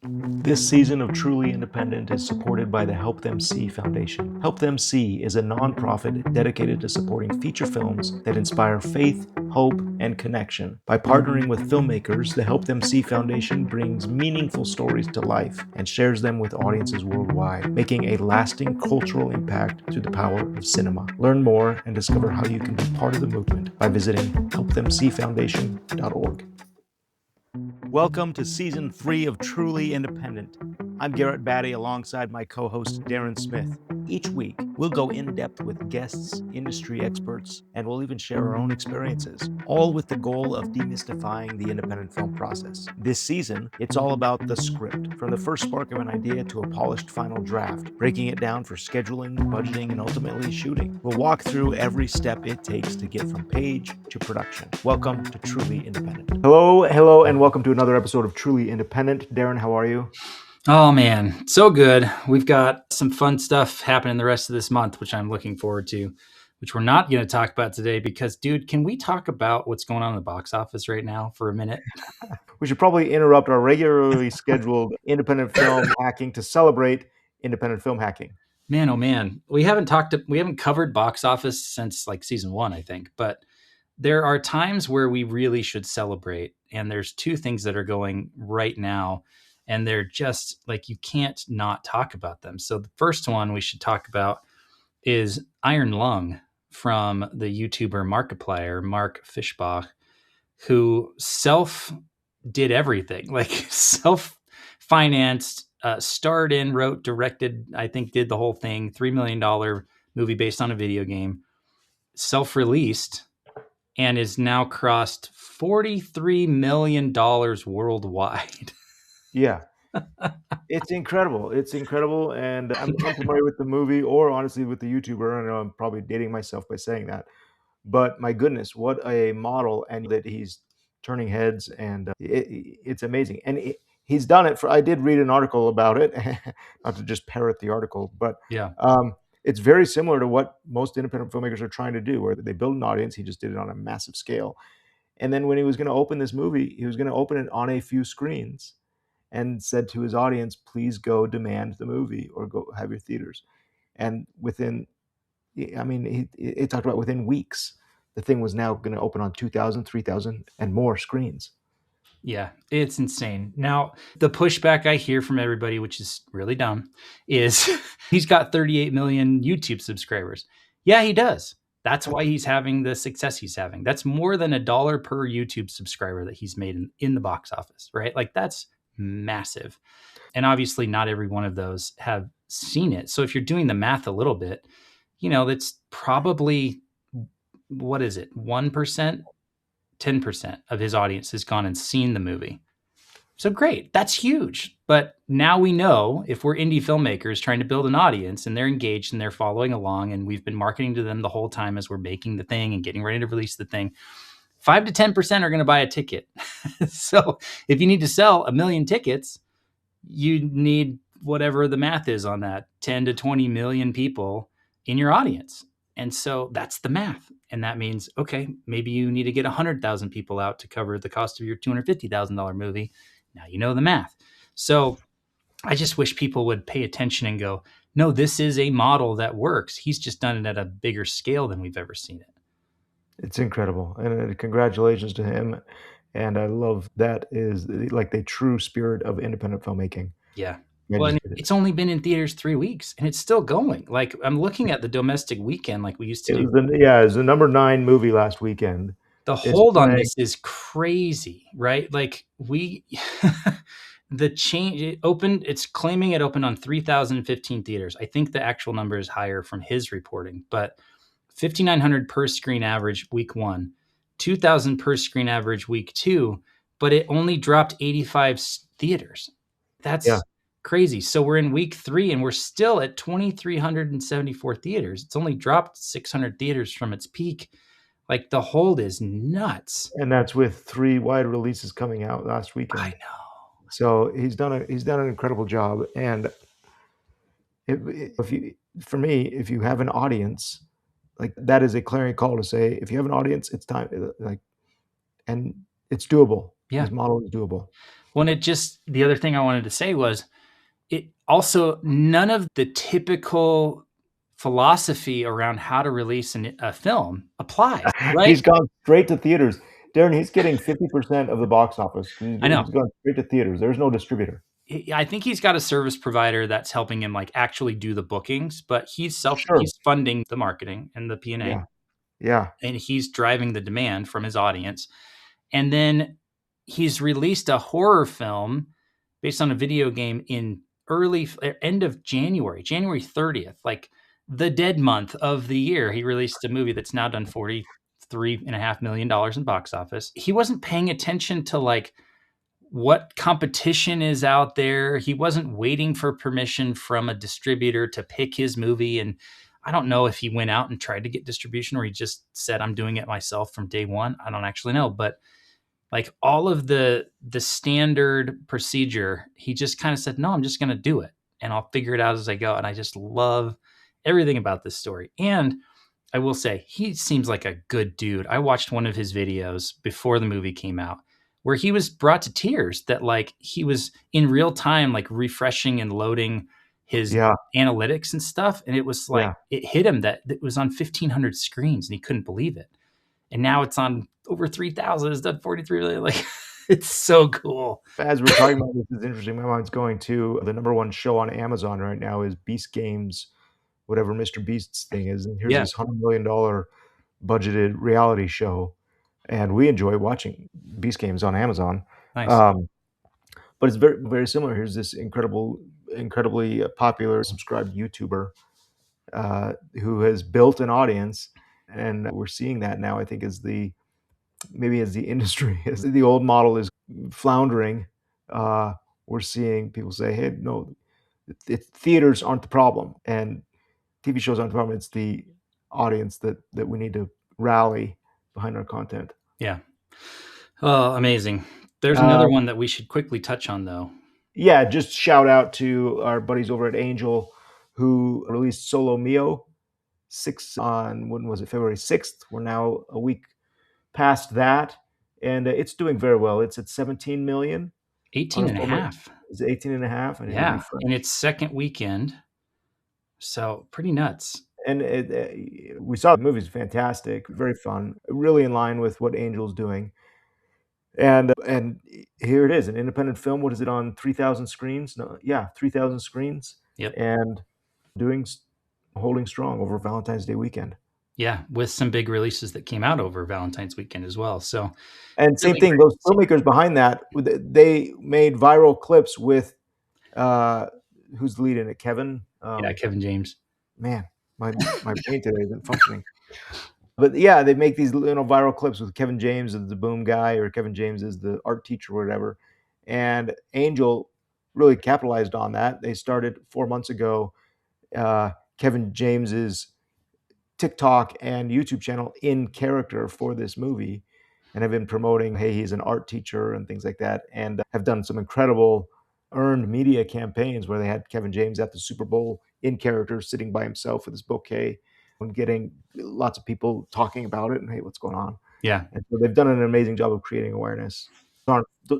This season of Truly Independent is supported by the Help Them See Foundation. Help Them See is a nonprofit dedicated to supporting feature films that inspire faith, hope, and connection. By partnering with filmmakers, the Help Them See Foundation brings meaningful stories to life and shares them with audiences worldwide, making a lasting cultural impact through the power of cinema. Learn more and discover how you can be part of the movement by visiting helpthemseefoundation.org. Welcome to Season 3 of Truly Independent. I'm Garrett Batty alongside my co-host Darren Smith. Each week, we'll go in-depth with guests, industry experts, and we'll even share our own experiences, all with the goal of demystifying the independent film process. This season, it's all about the script, from the first spark of an idea to a polished final draft, breaking it down for scheduling, budgeting, and ultimately shooting. We'll walk through every step it takes to get from page to production. Welcome to Truly Independent. Hello, and welcome to another episode of Truly Independent. Darren, how are you? Oh man, so good. We've got some fun stuff happening the rest of this month, which I'm looking forward to, which we're not going to talk about today because, dude, can we talk about what's going on in the box office right now for a minute? We should probably interrupt our regularly scheduled independent film hacking to celebrate independent film hacking. Man, oh man, we haven't covered box office since like season 1, I think, but there are times where we really should celebrate. And there's two things that are going right now, and they're just like, you can't not talk about them. So the first one we should talk about is Iron Lung from the YouTuber Markiplier, Mark Fischbach, who self did everything, like self financed, starred in, wrote, directed, I think did the whole thing, $3 million movie based on a video game, self released, and is now crossed $43 million worldwide. Yeah. It's incredible. It's incredible. And I'm unfamiliar with the movie or honestly with the YouTuber. I know I'm probably dating myself by saying that. But my goodness, what a model, and that he's turning heads, and it's amazing. And he's done it for, I did read an article about it, not to just parrot the article, but Yeah. it's very similar to what most independent filmmakers are trying to do, where they build an audience. He just did it on a massive scale. And then when he was going to open this movie, he was going to open it on a few screens and said to his audience, please go demand the movie or go have your theaters. And within, I mean, he talked about within weeks, the thing was now going to open on 2,000, 3,000 and more screens. Yeah, it's insane. Now, the pushback I hear from everybody, which is really dumb, is he's got 38 million YouTube subscribers. Yeah, he does. That's why he's having the success he's having. That's more than $1 per YouTube subscriber that he's made in the box office, right? Like, that's massive. And obviously, not every one of those have seen it. So if you're doing the math a little bit, that's probably, what is it, 1%? 10% of his audience has gone and seen the movie. So great, that's huge. But now we know, if we're indie filmmakers trying to build an audience and they're engaged and they're following along, and we've been marketing to them the whole time as we're making the thing and getting ready to release the thing, 5 to 10% are going to buy a ticket. So if you need to sell 1 million tickets, you need whatever the math is on that, 10 to 20 million people in your audience. And so that's the math. And that means, okay, maybe you need to get 100,000 people out to cover the cost of your $250,000 movie. Now you know the math. So I just wish people would pay attention and go, no, this is a model that works. He's just done it at a bigger scale than we've ever seen it. It's incredible. And congratulations to him. And I love that is like the true spirit of independent filmmaking. Yeah. Well, and it's only been in theaters 3 weeks and it's still going. Like, I'm looking at the domestic weekend like we used to do. It was the number 9 movie last weekend. The hold on this is crazy, right? Like, the change, it's claiming it opened on 3,015 theaters. I think the actual number is higher from his reporting, but 5,900 per screen average week 1, 2,000 per screen average week 2, but it only dropped 85 theaters. That's crazy. So we're in week 3 and we're still at 2,374 theaters. It's only dropped 600 theaters from its peak. Like, the hold is nuts. And that's with 3 wide releases coming out last weekend. I know. So he's done an incredible job. And if you have an audience, like, that is a clarion call to say, if you have an audience, it's time, like, and it's doable. Yeah. This model is doable. When it just, the other thing I wanted to say was, it also, none of the typical philosophy around how to release a film applies, right? He's gone straight to theaters. Darren, he's getting 50% of the box office. I know. He's gone straight to theaters. There's no distributor. I think he's got a service provider that's helping him like actually do the bookings, but Sure. he's funding the marketing and the P&A, Yeah. Yeah. and he's driving the demand from his audience. And then he's released a horror film based on a video game in end of January 30th, like the dead month of the year. He released a movie that's now done $43.5 million in box office. He wasn't paying attention to like what competition is out there. He wasn't waiting for permission from a distributor to pick his movie. And I don't know if he went out and tried to get distribution or he just said, I'm doing it myself from day one. I don't actually know. But like all of the standard procedure, he just kind of said, no, I'm just going to do it and I'll figure it out as I go. And I just love everything about this story. And I will say, he seems like a good dude. I watched one of his videos before the movie came out where he was brought to tears that like he was in real time, like refreshing and loading his analytics and stuff. And it was like, it hit him that it was on 1,500 screens and he couldn't believe it. And now it's on over 3,000. It's done 43 million. Like, it's so cool. As we're talking about this, is interesting. My mind's going to the number one show on Amazon right now is Beast Games, whatever Mr. Beast's thing is. And here's this $100 million budgeted reality show. And we enjoy watching Beast Games on Amazon. Nice. But it's very, very similar. Here's this incredibly popular subscribed YouTuber who has built an audience. And we're seeing that now, I think, as the industry, as the old model is floundering, we're seeing people say, hey, no, theaters aren't the problem and TV shows aren't the problem. It's the audience that we need to rally behind our content. Yeah. Oh, amazing. There's another one that we should quickly touch on, though. Yeah, just shout out to our buddies over at Angel who released Solo Mio on, when was it, February 6th. We're now a week past that, and it's doing very well. It's at 17 million. 18 and a half. Is it 18 and a half? Yeah, in its second weekend. So pretty nuts. And we saw the movie's fantastic, very fun, really in line with what Angel's doing. And here it is, an independent film. What is it on? 3,000 screens? No, yeah, 3,000 screens. Yep. And holding strong over Valentine's Day weekend. Yeah, with some big releases that came out over Valentine's weekend as well. So, and same thing, those filmmakers behind that, they made viral clips with who's the lead in it? Kevin? Kevin James. Man, my brain today isn't functioning. But yeah, they make these viral clips with Kevin James as the boom guy, or Kevin James as the art teacher or whatever. And Angel really capitalized on that. They started 4 months ago, Kevin James's TikTok and YouTube channel in character for this movie, and have been promoting, hey, he's an art teacher and things like that, and have done some incredible earned media campaigns where they had Kevin James at the Super Bowl in character, sitting by himself with his bouquet, and getting lots of people talking about it and, hey, what's going on? Yeah. And so they've done an amazing job of creating awareness.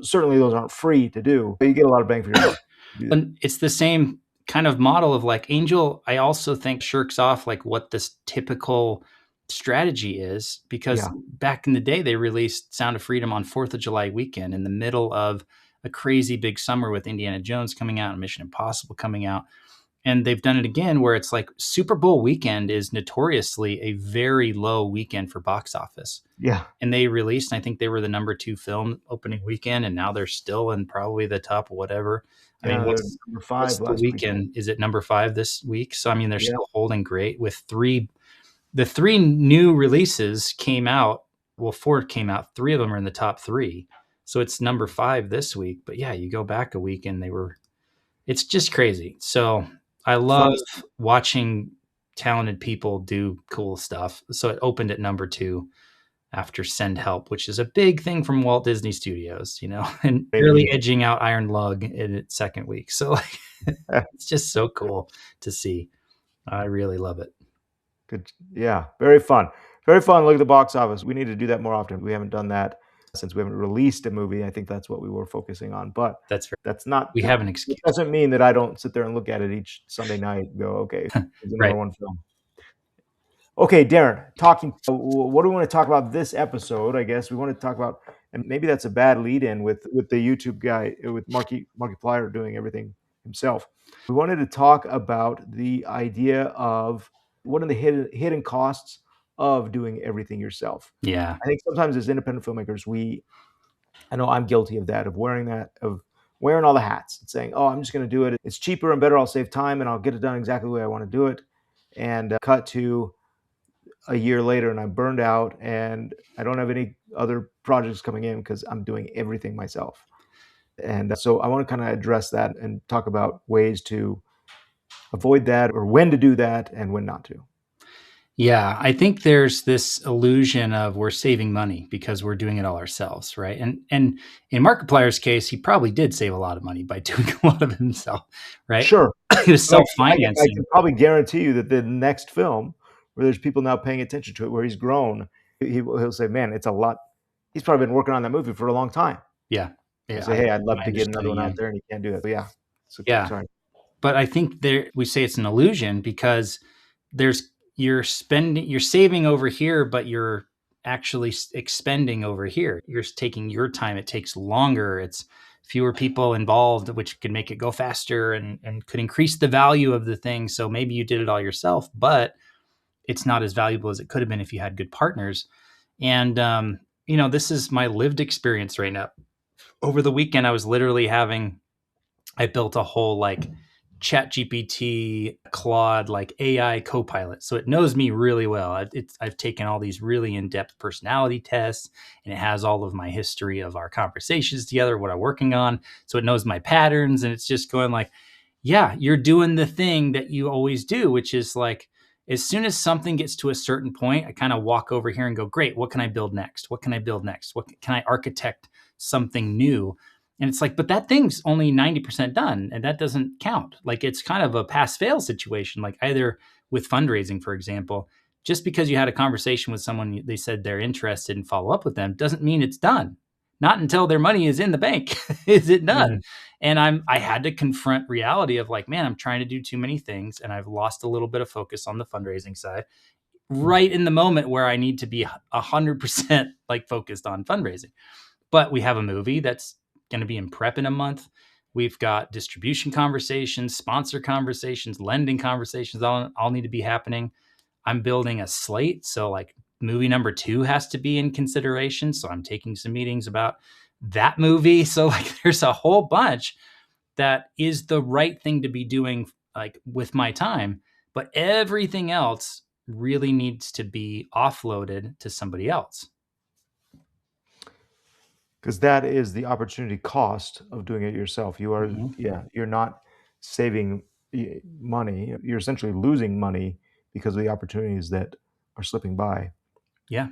Certainly those aren't free to do, but you get a lot of bang for your buck. And it's the same kind of model of like Angel, I also think shirks off like what this typical strategy is, because back in the day, they released Sound of Freedom on 4th of July weekend in the middle of a crazy big summer with Indiana Jones coming out and Mission Impossible coming out. And they've done it again where it's like Super Bowl weekend is notoriously a very low weekend for box office. Yeah. And they released, I think they were the number 2 film opening weekend, and now they're still in probably the top whatever. I mean, what's number 5 the weekend? Is it number 5 this week? So, I mean, they're still holding great with the 3 new releases came out. Well, 4 came out. 3 of them are in the top 3. So it's number 5 this week. But yeah, you go back a week and it's just crazy. So I love watching talented people do cool stuff. So it opened at number 2 after Send Help, which is a big thing from Walt Disney Studios, and really edging out Iron Lung in its second week. So like, it's just so cool to see. I really love it. Good. Yeah. Very fun. Very fun. Look at the box office. We need to do that more often. We haven't done that. Since we haven't released a movie, I think that's what we were focusing on. But That's right. that's not, We have an it excuse. doesn't mean that I don't sit there and look at it each Sunday night and go, okay, there's another Right. one film. Okay, Darren, what do we want to talk about this episode? I guess we want to talk about, and maybe that's a bad lead in with the YouTube guy, with Markiplier doing everything himself. We wanted to talk about the idea of what are the hidden costs of doing everything yourself. Yeah. I think sometimes as independent filmmakers, I know I'm guilty of that, of wearing all the hats and saying, oh, I'm just going to do it. It's cheaper and better. I'll save time and I'll get it done exactly the way I want to do it. And cut to a year later and I'm burned out and I don't have any other projects coming in because I'm doing everything myself. And so I want to kind of address that and talk about ways to avoid that, or when to do that and when not to. Yeah, I think there's this illusion of we're saving money because we're doing it all ourselves, right? And in Markiplier's case, he probably did save a lot of money by doing a lot of it himself, right? Sure. He was I self-financing. can probably guarantee you that the next film, where there's people now paying attention to it, where he's grown, he'll say, man, it's a lot. He's probably been working on that movie for a long time. Yeah. Yeah. Say, hey, I'd love my to get another one understanding, out there, and you can't do that. But yeah. So, Yeah. sorry. But I think we say it's an illusion because you're saving over here, but you're actually expending over here. You're taking your time. It takes longer. It's fewer people involved, which can make it go faster and could increase the value of the thing. So maybe you did it all yourself, but it's not as valuable as it could have been if you had good partners. And, this is my lived experience right now. Over the weekend, I was literally I built a whole ChatGPT, Claude, AI copilot. So it knows me really well. I've taken all these really in-depth personality tests, and it has all of my history of our conversations together, what I'm working on. So it knows my patterns, and it's just going yeah, you're doing the thing that you always do, which is as soon as something gets to a certain point, I kind of walk over here and go, great, what can I build next? What can I build next? What can I architect something new? And it's but that thing's only 90% done, and that doesn't count. It's kind of a pass-fail situation, either with fundraising, for example. Just because you had a conversation with someone, they said they're interested and follow up with them, doesn't mean it's done. Not until their money is in the bank is it done. And I had to confront reality of man, I'm trying to do too many things, and I've lost a little bit of focus on the fundraising side right in the moment where I need to be 100% focused on fundraising. But we have a movie that's going to be in prep in a month. We've got distribution conversations, sponsor conversations, lending conversations all need to be happening. I'm building a slate. So movie number 2 has to be in consideration. So I'm taking some meetings about that movie. So there's a whole bunch that is the right thing to be doing with my time. But everything else really needs to be offloaded to somebody else. Because that is the opportunity cost of doing it yourself. You are, you're not saving money. You're essentially losing money because of the opportunities that are slipping by. Yeah.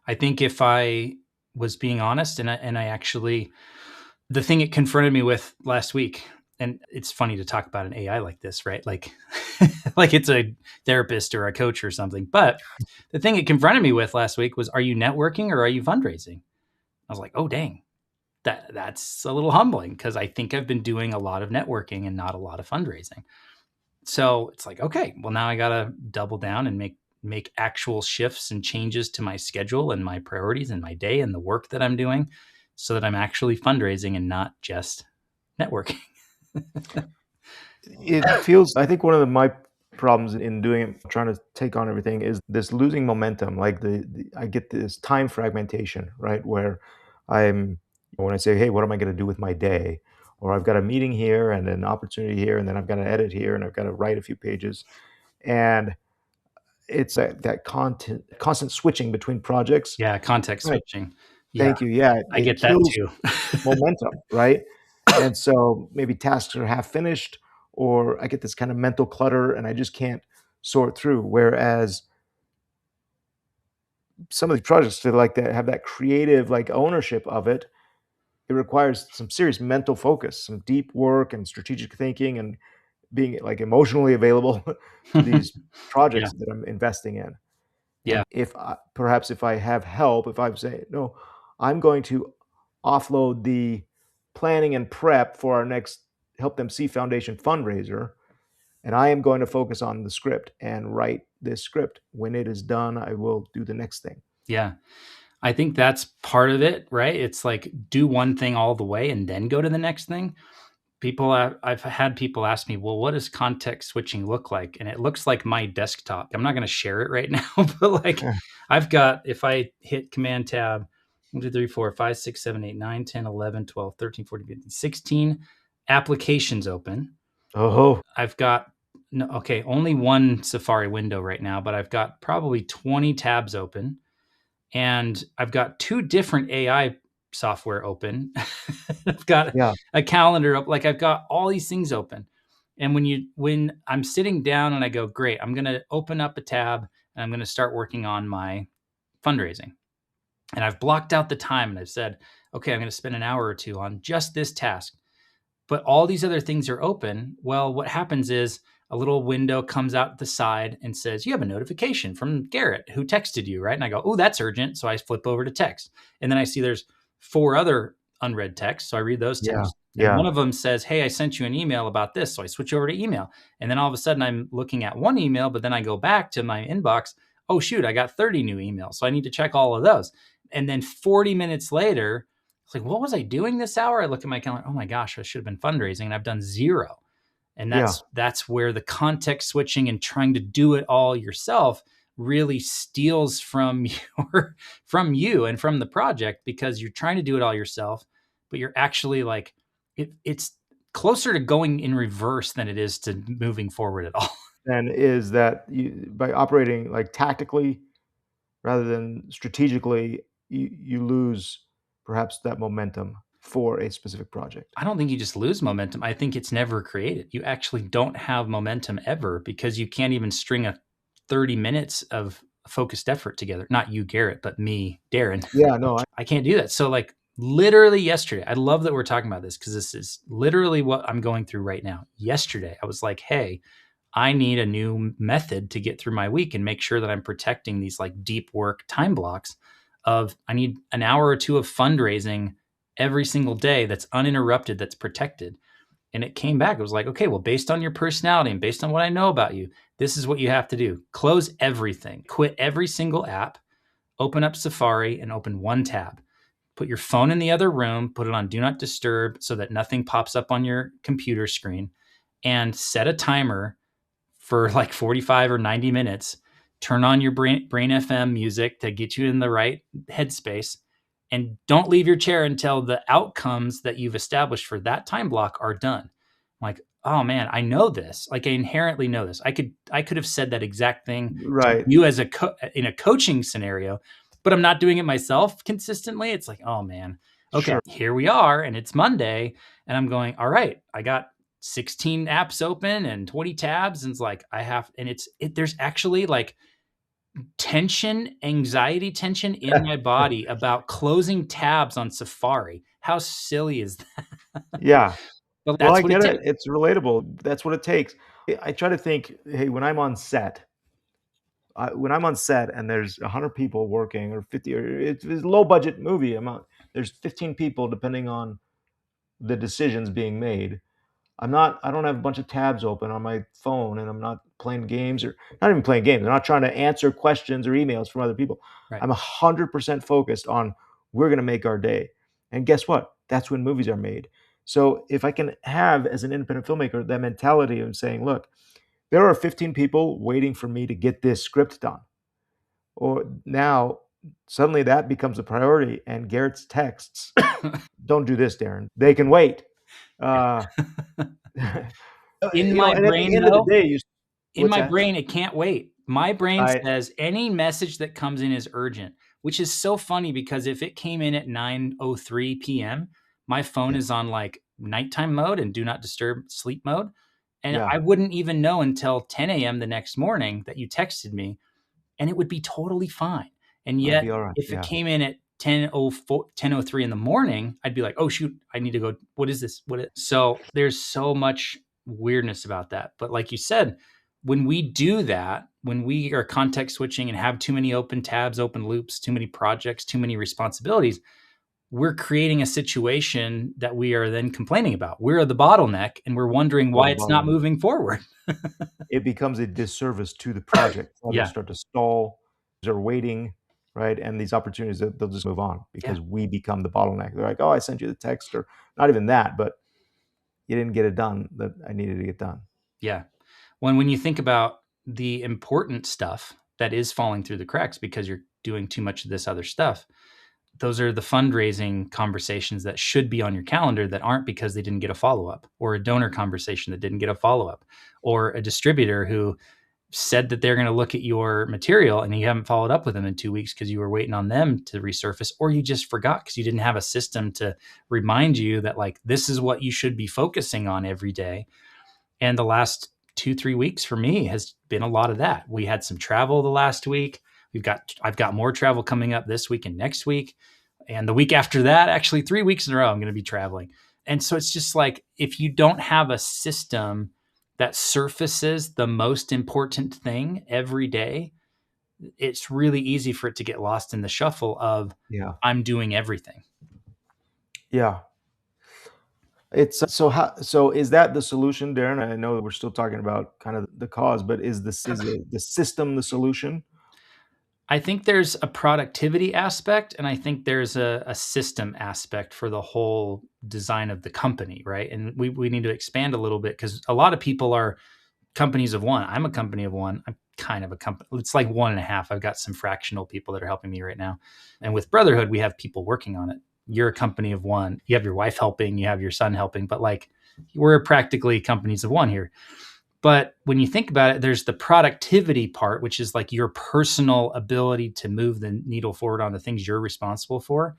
I think if I was being honest and I actually, the thing it confronted me with last week, and it's funny to talk about an AI like this, right? Like it's a therapist or a coach or something. But the thing it confronted me with last week was, are you networking or are you fundraising? I was like, oh, dang, that's a little humbling because I think I've been doing a lot of networking and not a lot of fundraising. So it's okay, well, now I got to double down and make actual shifts and changes to my schedule and my priorities and my day and the work that I'm doing so that I'm actually fundraising and not just networking. It feels, I think one of my problems in doing it, trying to take on everything, is this losing momentum. I get this time fragmentation, right? Where when I say, hey, what am I going to do with my day? Or I've got a meeting here and an opportunity here, and then I've got to edit here and I've got to write a few pages. And it's that constant switching between projects. Yeah, context Right. switching. Thank you. Yeah, I get that too. momentum, right? And so maybe tasks are half finished, or I get this kind of mental clutter and I just can't sort through. Whereas some of these projects that have that creative ownership of it, it requires some serious mental focus, some deep work and strategic thinking, and being emotionally available to these projects that I'm investing in. Yeah. And perhaps if I have help, if I'm saying, no, I'm going to offload the planning and prep for our next Help Them See Foundation fundraiser, and I am going to focus on the script and write this script. When it is done, I will do the next thing. Yeah. I think that's part of it, right? It's like do one thing all the way and then go to the next thing. I've had people ask me, well, what does context switching look like? And it looks like my desktop. I'm not going to share it right now, but like I've got, if I hit Command Tab, 1, 2, 3, 4, 5, 6, 7, 8, 9, 10, 11, 12, 13, 14, 15, 16 applications open. Oh, I've got, no, okay, only one Safari window right now, but I've got probably 20 tabs open. And I've got 2 different AI software open. I've got yeah. a calendar up. Like I've got all these things open. And when I'm sitting down and I go, great, I'm going to open up a tab and I'm going to start working on my fundraising. And I've blocked out the time and I've said, okay, I'm going to spend an hour or 2 on just this task. But all these other things are open. Well, what happens is a little window comes out the side and says, you have a notification from Garrett who texted you, right? And I go, oh, that's urgent. So I flip over to text. And then I see there's 4 other unread texts. So I read those texts. And one of them says, hey, I sent you an email about this. So I switch over to email. And then all of a sudden I'm looking at one email, but then I go back to my inbox. Oh, shoot, I got 30 new emails. So I need to check all of those. And then 40 minutes later, it's like, what was I doing this hour? I look at my calendar. Oh my gosh, I should have been fundraising and I've done 0. And that's where the context switching and trying to do it all yourself really steals from you and from the project, because you're trying to do it all yourself, but you're actually like, it's closer to going in reverse than it is to moving forward at all. And is that by operating like tactically rather than strategically, you lose perhaps that momentum for a specific project. I don't think you just lose momentum. I think it's never created. You actually don't have momentum ever, because you can't even string a 30 minutes of focused effort together. Not you, Garrett, but me, Darren. Yeah, no, I can't do that. So like literally yesterday, I love that we're talking about this because this is literally what I'm going through right now. Yesterday, I was like, hey, I need a new method to get through my week and make sure that I'm protecting these like deep work time blocks of, I need an hour or 2 of fundraising every single day that's uninterrupted, that's protected. And it came back. It was like, okay, well, based on your personality and based on what I know about you, this is what you have to do. Close everything, quit every single app, open up Safari and open one tab. Put your phone in the other room, put it on Do Not Disturb so that nothing pops up on your computer screen, and set a timer for like 45 or 90 minutes. Turn on your Brain FM music to get you in the right headspace, and don't leave your chair until the outcomes that you've established for that time block are done. I'm like, oh man, I know this. Like I inherently know this. I could have said that exact thing to you as in a coaching scenario, but I'm not doing it myself consistently. It's like, oh man, okay, sure. Here we are, and it's Monday, and I'm going, all right, I got 16 apps open and 20 tabs, and it's like there's actually like anxiety tension in my body about closing tabs on Safari. How silly is that? Yeah. But that's what I get it. It's relatable. That's what it takes. I try to think, hey, when I'm on set and there's 100 people working, or 50, or it's a low budget movie, there's 15 people depending on the decisions being made. I don't have a bunch of tabs open on my phone, and I'm not playing games, or not even playing games. I'm not trying to answer questions or emails from other people. Right. I'm 100% focused on, we're going to make our day. And guess what? That's when movies are made. So if I can have, as an independent filmmaker, that mentality of saying, look, there are 15 people waiting for me to get this script done. Or now suddenly that becomes a priority, and Garrett's texts, don't do this, Darren. They can wait. In my brain, though, in my brain, it can't wait. My brain says any message that comes in is urgent, which is so funny because if it came in at 9:03 p.m., my phone is on like nighttime mode and do not disturb sleep mode. And I wouldn't even know until 10 a.m. the next morning that you texted me, and it would be totally fine. And yet, if it came in at 10:03 in the morning, I'd be like, oh, shoot, I need to go. What is this? So there's so much weirdness about that. But like you said, when we do that, when we are context switching and have too many open tabs, open loops, too many projects, too many responsibilities, we're creating a situation that we are then complaining about. We're the bottleneck, and we're wondering We're why the it's not bottleneck. moving forward. It becomes a disservice to the project. Projects Yeah, start to stall. They're waiting, right? And these opportunities, they'll just move on yeah, because we become the bottleneck. They're like, oh, I sent you the text, or not even that, but you didn't get it done that I needed to get done. yeah. When you think about the important stuff that is falling through the cracks because you're doing too much of this other stuff, those are the fundraising conversations that should be on your calendar that aren't because they didn't get a follow-up, or a donor conversation that didn't get a follow-up, or a distributor who said that they're going to look at your material and you haven't followed up with them in 2 weeks because you were waiting on them to resurface, or you just forgot because you didn't have a system to remind you that like this is what you should be focusing on every day. And the last 2-3 weeks for me has been a lot of that. We had some travel the last week. I've got more travel coming up this week and next week. And the week after that, actually 3 weeks in a row, I'm going to be traveling. And so it's just like, if you don't have a system that surfaces the most important thing every day, it's really easy for it to get lost in the shuffle of Yeah. I'm doing everything. Yeah. It's so is that the solution, Darren? I know that we're still talking about kind of the cause, but is the system the solution? I think there's a productivity aspect, and I think there's a system aspect for the whole design of the company, right? And we need to expand a little bit because a lot of people are companies of one. I'm a company of one. I'm kind of a company. It's like one and a half. I've got some fractional people that are helping me right now. And with Brotherhood, we have people working on it. You're a company of one. You have your wife helping, you have your son helping, but like we're practically companies of one here. But when you think about it, there's the productivity part, which is like your personal ability to move the needle forward on the things you're responsible for.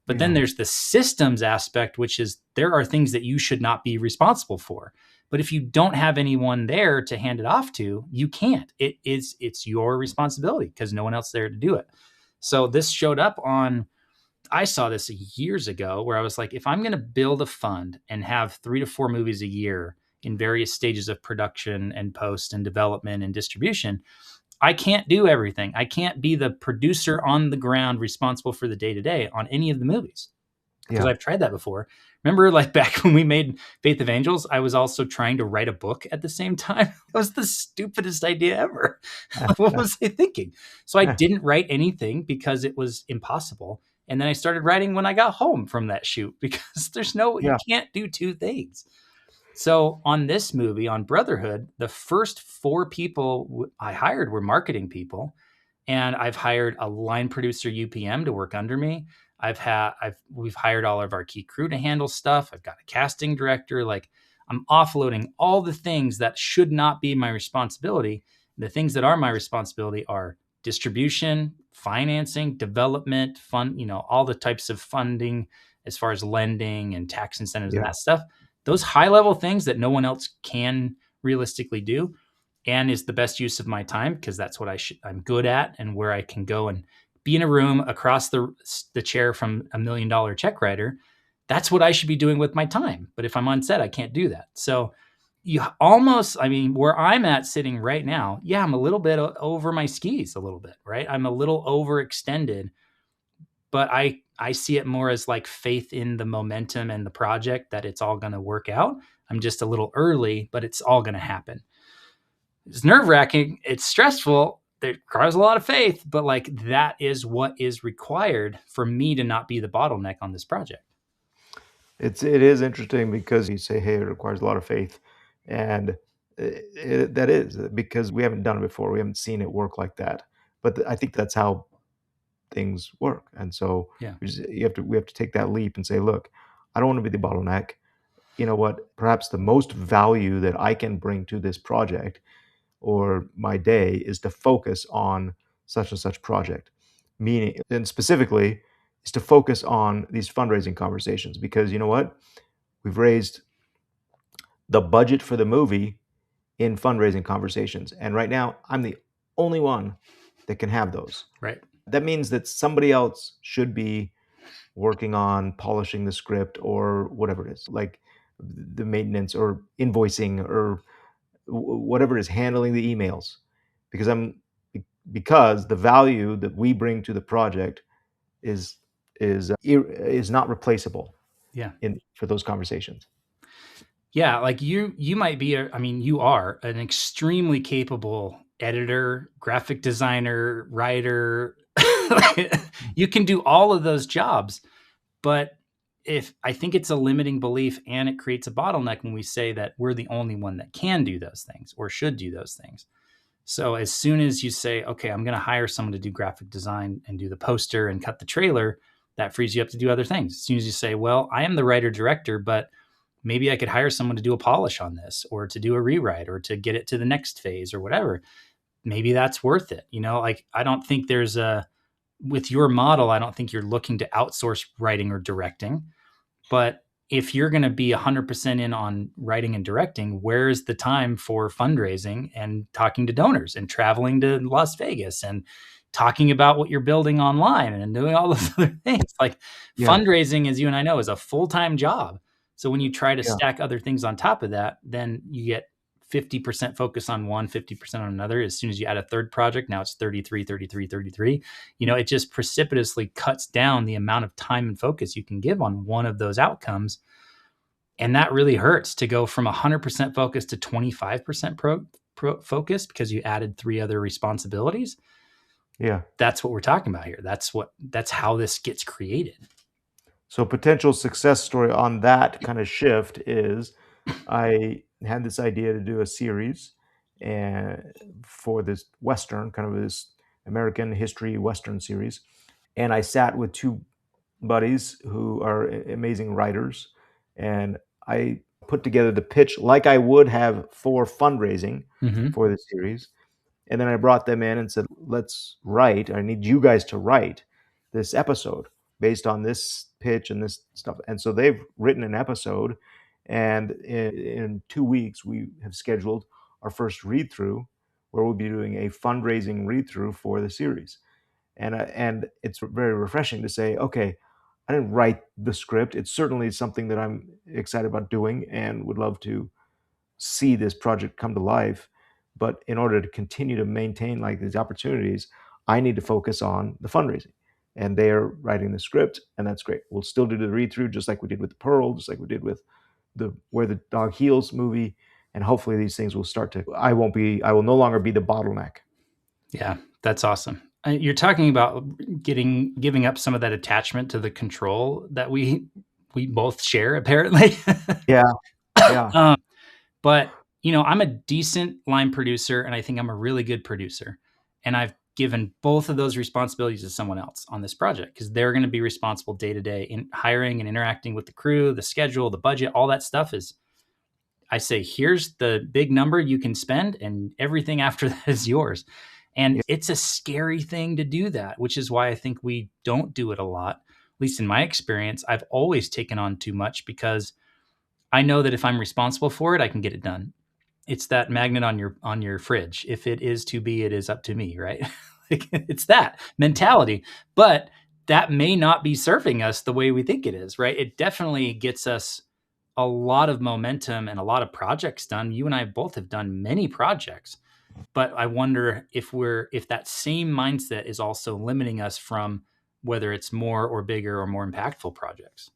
But then Yeah. there's the systems aspect, which is there are things that you should not be responsible for. But if you don't have anyone there to hand it off to, you can't. It's your responsibility because no one else there to do it. So this showed up on, I saw this years ago where I was like, if I'm going to build a fund and have 3 to 4 movies a year in various stages of production and post and development and distribution, I can't do everything. I can't be the producer on the ground responsible for the day to day on any of the movies because Yeah. I've tried that before. Remember, like back when we made Faith of Angels, I was also trying to write a book at the same time. That was the stupidest idea ever. What was I thinking? So I didn't write anything because it was impossible. And then I started writing when I got home from that shoot because you Yeah. can't do two things. So on this movie, on Brotherhood, the first 4 people I hired were marketing people, and I've hired a line producer UPM to work under me. We've hired all of our key crew to handle stuff. I've got a casting director. Like I'm offloading all the things that should not be my responsibility. The things that are my responsibility are distribution, financing, development, fund, all the types of funding as far as lending and tax incentives and Yeah. that stuff. Those high level things that no one else can realistically do and is the best use of my time because that's what I'm good at and where I can go and be in a room across the chair from $1 million check writer. That's what I should be doing with my time. But if I'm on set, I can't do that. So where I'm at sitting right now, yeah, I'm a little bit over my skis a little bit, right? I'm a little overextended, but I see it more as like faith in the momentum and the project that it's all going to work out. I'm just a little early, but it's all going to happen. It's nerve-wracking, it's stressful, it requires a lot of faith, but like that is what is required for me to not be the bottleneck on this project. It is interesting because you say, hey, it requires a lot of faith, and that is because we haven't done it before. We haven't seen it work like that. But I think that's how things work, and so Yeah. we have to take that leap and say, look, I don't want to be the bottleneck. You know what? Perhaps the most value that I can bring to this project or my day is to focus on such and such project, meaning, and specifically, is to focus on these fundraising conversations because you know what? We've raised the budget for the movie in fundraising conversations. And right now, I'm the only one that can have those. Right. That means that somebody else should be working on polishing the script or whatever it is, like the maintenance or invoicing or whatever it is, handling the emails. Because because the value that we bring to the project is is not replaceable. Yeah. For those conversations. Yeah, like you might be you are an extremely capable editor, graphic designer, writer. You can do all of those jobs, but if I think it's a limiting belief and it creates a bottleneck when we say that we're the only one that can do those things or should do those things. So as soon as you say, okay, I'm going to hire someone to do graphic design and do the poster and cut the trailer, that frees you up to do other things. As soon as you say, well, I am the writer director, but maybe I could hire someone to do a polish on this or to do a rewrite or to get it to the next phase or whatever. Maybe that's worth it. Like I don't think with your model, I don't think you're looking to outsource writing or directing. But if you're going to be 100% in on writing and directing, where's the time for fundraising and talking to donors and traveling to Las Vegas and talking about what you're building online and doing all those other things? Like fundraising, as you and I know, is a full-time job. So when you try to stack other things on top of that, then you get 50% focus on one, 50% on another. As soon as you add a third project, now it's 33, 33, 33. It just precipitously cuts down the amount of time and focus you can give on one of those outcomes. And that really hurts to go from 100% focus to 25% focus because you added 3 other responsibilities. Yeah. That's what we're talking about here. That's how this gets created. So potential success story on that kind of shift is I had this idea to do a series and for this Western, kind of this American history Western series. And I sat with 2 buddies who are amazing writers. And I put together the pitch like I would have for fundraising for the series. And then I brought them in and said, let's write. I need you guys to write this episode based on this pitch and this stuff. And so they've written an episode. And in 2 weeks, we have scheduled our first read through where we'll be doing a fundraising read through for the series. And it's very refreshing to say, okay, I didn't write the script. It's certainly something that I'm excited about doing and would love to see this project come to life. But in order to continue to maintain like these opportunities, I need to focus on the fundraising. And they're writing the script, and that's great. We'll still do the read through, just like we did with the Pearl, just like we did with the Where the Dog Heals movie. And hopefully these things will start to. I will no longer be the bottleneck. Yeah, that's awesome. You're talking about giving up some of that attachment to the control that we both share, apparently. Yeah. But I'm a decent line producer, and I think I'm a really good producer. And I've given both of those responsibilities to someone else on this project because they're going to be responsible day to day in hiring and interacting with the crew, the schedule, the budget, all that stuff is. I say, here's the big number you can spend, and everything after that is yours. And it's a scary thing to do that, which is why I think we don't do it a lot. At least in my experience, I've always taken on too much because I know that if I'm responsible for it, I can get it done. It's that magnet on your fridge. If it is to be, it is up to me, right? Like, it's that mentality. But that may not be serving us the way we think it is, right? It definitely gets us a lot of momentum and a lot of projects done. You and I both have done many projects. But I wonder if that same mindset is also limiting us from whether it's more or bigger or more impactful projects.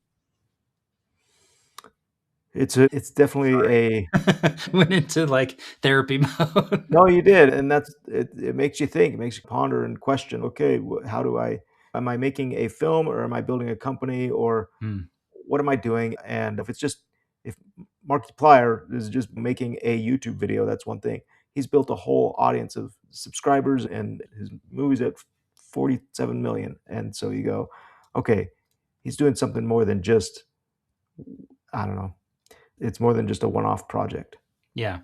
It's definitely went into like therapy mode. No, you did, and it makes you think, it makes you ponder and question. Okay, how do am I making a film or am I building a company or what am I doing? And if Markiplier is just making a YouTube video, that's one thing. He's built a whole audience of subscribers, and his movie's at 47 million. And so you go, okay, he's doing something more than just, I don't know. It's more than just a one-off project. Yeah.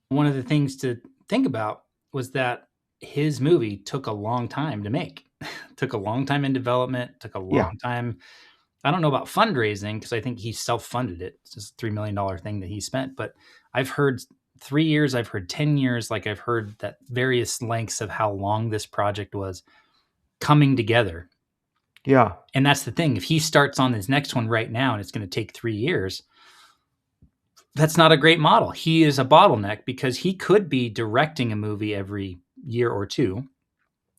One of the things to think about was that his movie took a long time to make. Took a long time in development, took a long time. I don't know about fundraising because I think he self-funded it. It's just a $3 million thing that he spent. But I've heard 3 years, I've heard 10 years, like I've heard that various lengths of how long this project was coming together. Yeah. And that's the thing. If he starts on his next one right now and it's going to take 3 years, that's not a great model. He is a bottleneck because he could be directing a movie every year or two.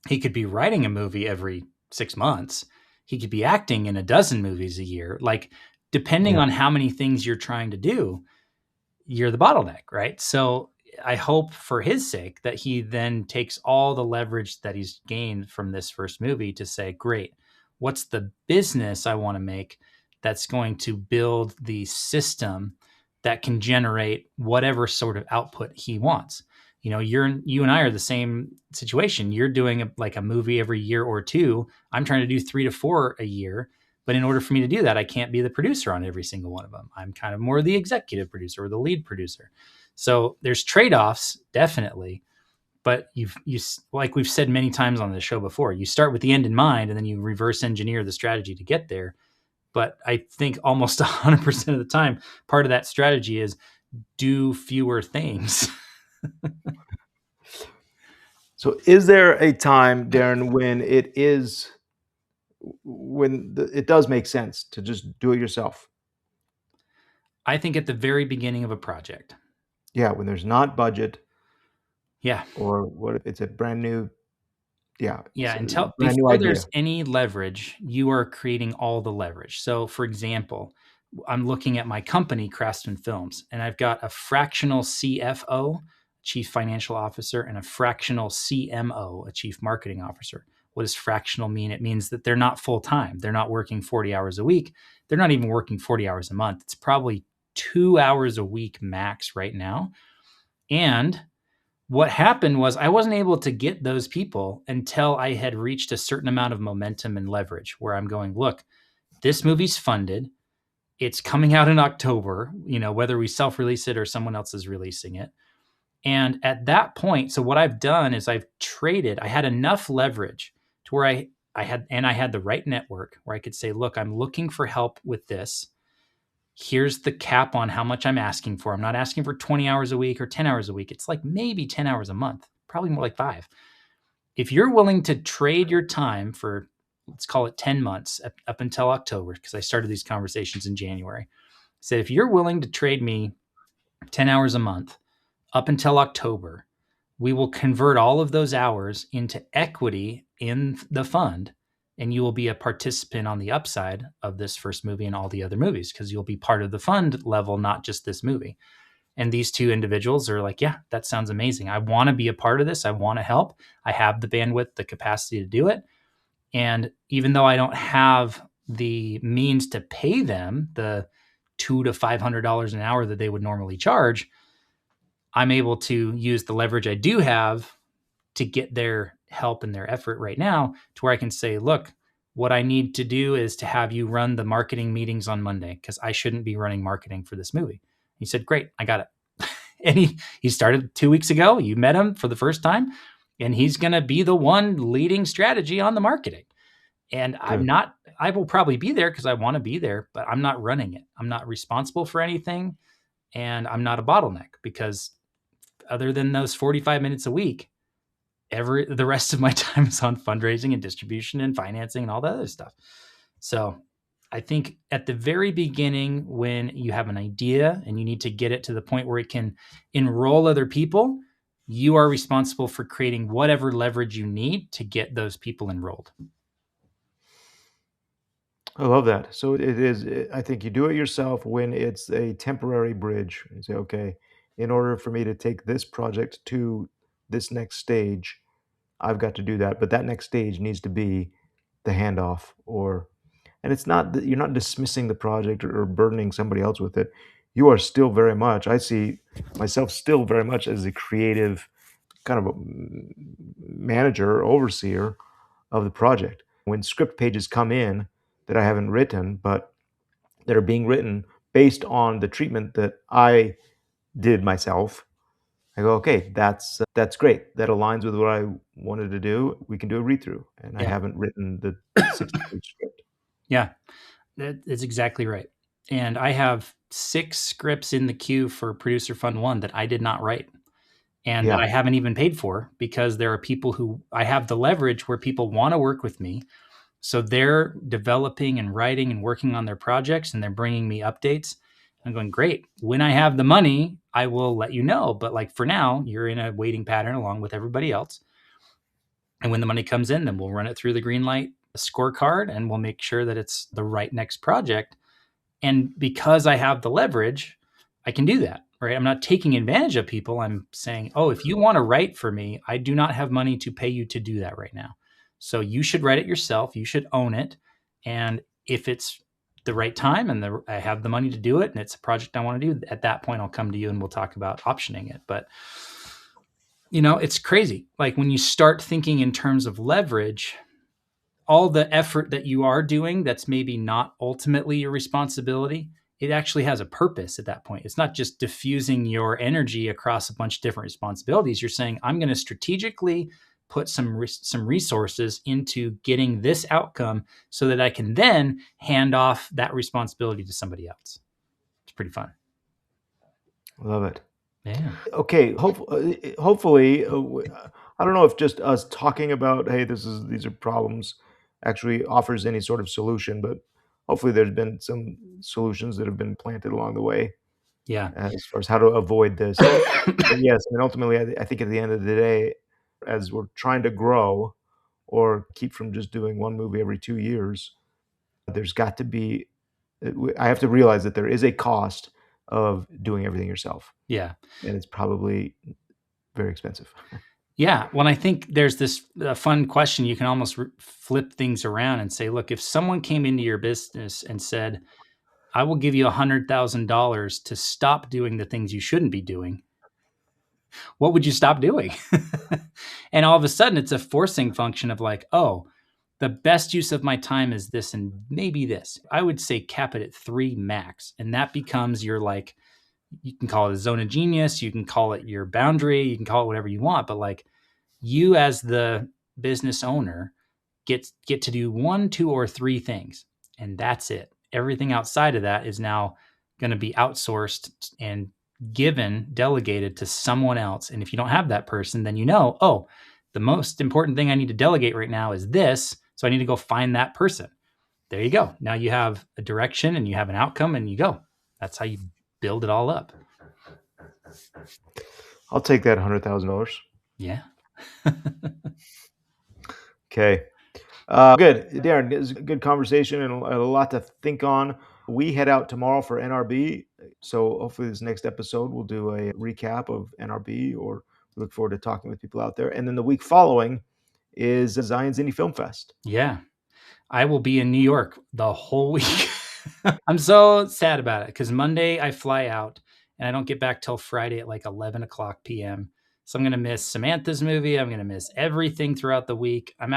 He could be writing a movie every 6 months. He could be acting in a dozen movies a year. Like, depending on how many things you're trying to do, you're the bottleneck, right? So I hope for his sake that he then takes all the leverage that he's gained from this first movie to say, great, what's the business I want to make that's going to build the system that can generate whatever sort of output he wants. You know, you and I are the same situation. You're doing like a movie every year or two. I'm trying to do 3 to 4 a year. But in order for me to do that, I can't be the producer on every single one of them. I'm kind of more the executive producer or the lead producer. So there's trade-offs, definitely. But you like we've said many times on the show before, you start with the end in mind and then you reverse engineer the strategy to get there. But I think almost 100% of the time, part of that strategy is do fewer things. So is there a time, Darren, when it does make sense to just do it yourself? I think at the very beginning of a project. Yeah, when there's not budget. Yeah. Or what if it's a brand new, Until brand new before idea. there's any leverage, you are creating all the leverage. So, for example, I'm looking at my company, Craftsman Films, and I've got a fractional CFO, Chief Financial Officer, and a fractional CMO, a Chief Marketing Officer. What does fractional mean? It means that they're not full time. They're not working 40 hours a week. They're not even working 40 hours a month. It's probably 2 hours a week max right now. And what happened was I wasn't able to get those people until I had reached a certain amount of momentum and leverage where I'm going, look, this movie's funded. It's coming out in October, you know, whether we self-release it or someone else is releasing it. And at that point, so what I've done is I've traded, I had enough leverage to where I had the right network where I could say, look, I'm looking for help with this. Here's the cap on how much I'm asking for. I'm not asking for 20 hours a week or 10 hours a week. It's like maybe 10 hours a month, probably more like 5. If you're willing to trade your time for, let's call it 10 months up until October, because I started these conversations in January, said, if you're willing to trade me 10 hours a month up until October, we will convert all of those hours into equity in the fund, and you will be a participant on the upside of this first movie and all the other movies because you'll be part of the fund level, not just this movie. And these two individuals are like, yeah, that sounds amazing. I want to be a part of this. I want to help. I have the bandwidth, the capacity to do it. And even though I don't have the means to pay them the $200 to $500 an hour that they would normally charge, I'm able to use the leverage I do have to get their help and their effort right now to where I can say, look, what I need to do is to have you run the marketing meetings on Monday because I shouldn't be running marketing for this movie. He said, great, I got it. And he started 2 weeks ago. You met him for the first time, and he's going to be the one leading strategy on the marketing. And I will probably be there because I want to be there, but I'm not running it. I'm not responsible for anything. And I'm not a bottleneck because other than those 45 minutes a week, the rest of my time is on fundraising and distribution and financing and all that other stuff. So I think at the very beginning, when you have an idea and you need to get it to the point where it can enroll other people, you are responsible for creating whatever leverage you need to get those people enrolled. I love that. So I think you do it yourself when it's a temporary bridge. You say, okay, in order for me to take this project to this next stage, I've got to do that. But that next stage needs to be the handoff, and it's not that you're not dismissing the project or burdening somebody else with it. You are still very much, I see myself still very much as a creative kind of a manager, overseer of the project. When script pages come in that I haven't written, but that are being written based on the treatment that I did myself, I go, okay, that's great. That aligns with what I wanted to do. We can do a read through, and I haven't written the 60-page script. Yeah, that's exactly right. And I have 6 scripts in the queue for Producer Fund 1 that I did not write and that I haven't even paid for because there are people who I have the leverage where people want to work with me. So they're developing and writing and working on their projects and they're bringing me updates. I'm going, great. When I have the money, I will let you know. But like for now, you're in a waiting pattern along with everybody else. And when the money comes in, then we'll run it through the green light a scorecard and we'll make sure that it's the right next project. And because I have the leverage, I can do that, right? I'm not taking advantage of people. I'm saying, oh, if you want to write for me, I do not have money to pay you to do that right now. So you should write it yourself. You should own it. And if it's the right time and I have the money to do it and it's a project I want to do, at that point, I'll come to you and we'll talk about optioning it. But, it's crazy. Like when you start thinking in terms of leverage, all the effort that you are doing that's maybe not ultimately your responsibility, it actually has a purpose at that point. It's not just diffusing your energy across a bunch of different responsibilities. You're saying, I'm going to strategically put some resources into getting this outcome so that I can then hand off that responsibility to somebody else. It's pretty fun. Love it. Yeah. Okay. Hopefully, I don't know if just us talking about, hey, these are problems, actually offers any sort of solution, but hopefully there's been some solutions that have been planted along the way. Yeah. As far as how to avoid this. But yes, I mean, ultimately, I think at the end of the day, as we're trying to grow or keep from just doing one movie every 2 years, there's got to be, I have to realize that there is a cost of doing everything yourself. Yeah. And it's probably very expensive. Yeah. Well, I think there's this fun question. You can almost flip things around and say, look, if someone came into your business and said, I will give you $100,000 to stop doing the things you shouldn't be doing, what would you stop doing? And all of a sudden it's a forcing function of like, oh, the best use of my time is this and maybe this. I would say cap it at 3 max. And that becomes your, like, you can call it a zone of genius. You can call it your boundary. You can call it whatever you want. But like, you as the business owner get to do 1, 2, or 3 things. And that's it. Everything outside of that is now going to be outsourced and delegated to someone else. And if you don't have that person, then oh, the most important thing I need to delegate right now is this. So I need to go find that person. There you go. Now you have a direction and you have an outcome and you go. That's how you build it all up. I'll take that $100,000. Yeah. Okay. Good. Darren, it was a good conversation and a lot to think on. We head out tomorrow for NRB. So hopefully this next episode, we'll do a recap of NRB, or we look forward to talking with people out there. And then the week following is Zion's Indie Film Fest. Yeah. I will be in New York the whole week. I'm so sad about it because Monday I fly out and I don't get back till Friday at like 11 o'clock p.m. So I'm going to miss Samantha's movie. I'm going to miss everything throughout the week. I'm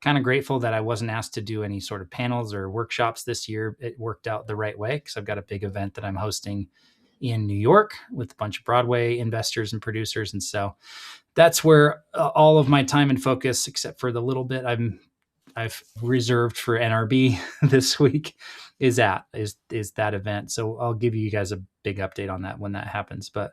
kind of grateful that I wasn't asked to do any sort of panels or workshops this year. It worked out the right way because I've got a big event that I'm hosting in New York with a bunch of Broadway investors and producers. And so that's where all of my time and focus, except for the little bit I've reserved for NRB this week, is that event. So I'll give you guys a big update on that when that happens. But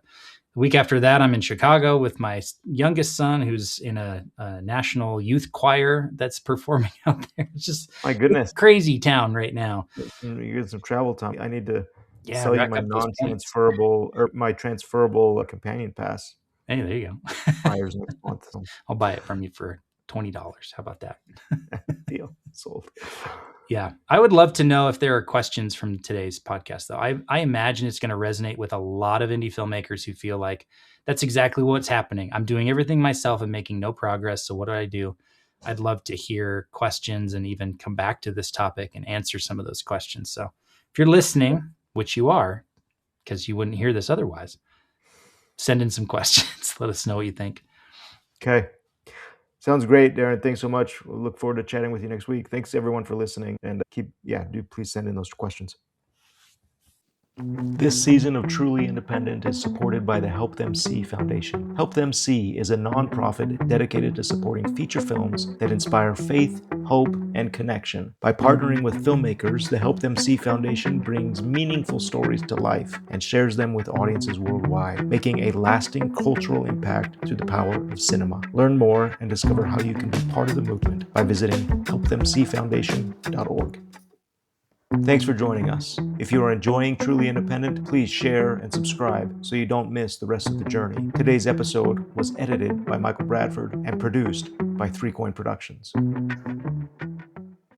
the week after that, I'm in Chicago with my youngest son, who's in a national youth choir that's performing out there. It's just, my goodness, crazy town right now. You get some travel time. I need to Yeah, sell you rack my up those non-transferable or my transferable companion pass. Hey, there you go. Expires next month. So I'll buy it from you for $20. How about that? deal. Sold. Yeah. I would love to know if there are questions from today's podcast, though. I imagine it's going to resonate with a lot of indie filmmakers who feel like that's exactly what's happening. I'm doing everything myself and making no progress. So what do I do? I'd love to hear questions and even come back to this topic and answer some of those questions. So if you're listening, which you are, because you wouldn't hear this otherwise, send in some questions. Let us know what you think. Okay. Sounds great, Darren. Thanks so much. We'll look forward to chatting with you next week. Thanks everyone for listening, and do please send in those questions. This season of Truly Independent is supported by the Help Them See Foundation. Help Them See is a nonprofit dedicated to supporting feature films that inspire faith, hope, and connection. By partnering with filmmakers, the Help Them See Foundation brings meaningful stories to life and shares them with audiences worldwide, making a lasting cultural impact through the power of cinema. Learn more and discover how you can be part of the movement by visiting helpthemseefoundation.org. Thanks for joining us. If you are enjoying Truly Independent, please share and subscribe so you don't miss the rest of the journey. Today's episode was edited by Michael Bradford and produced by 3 Coin Productions.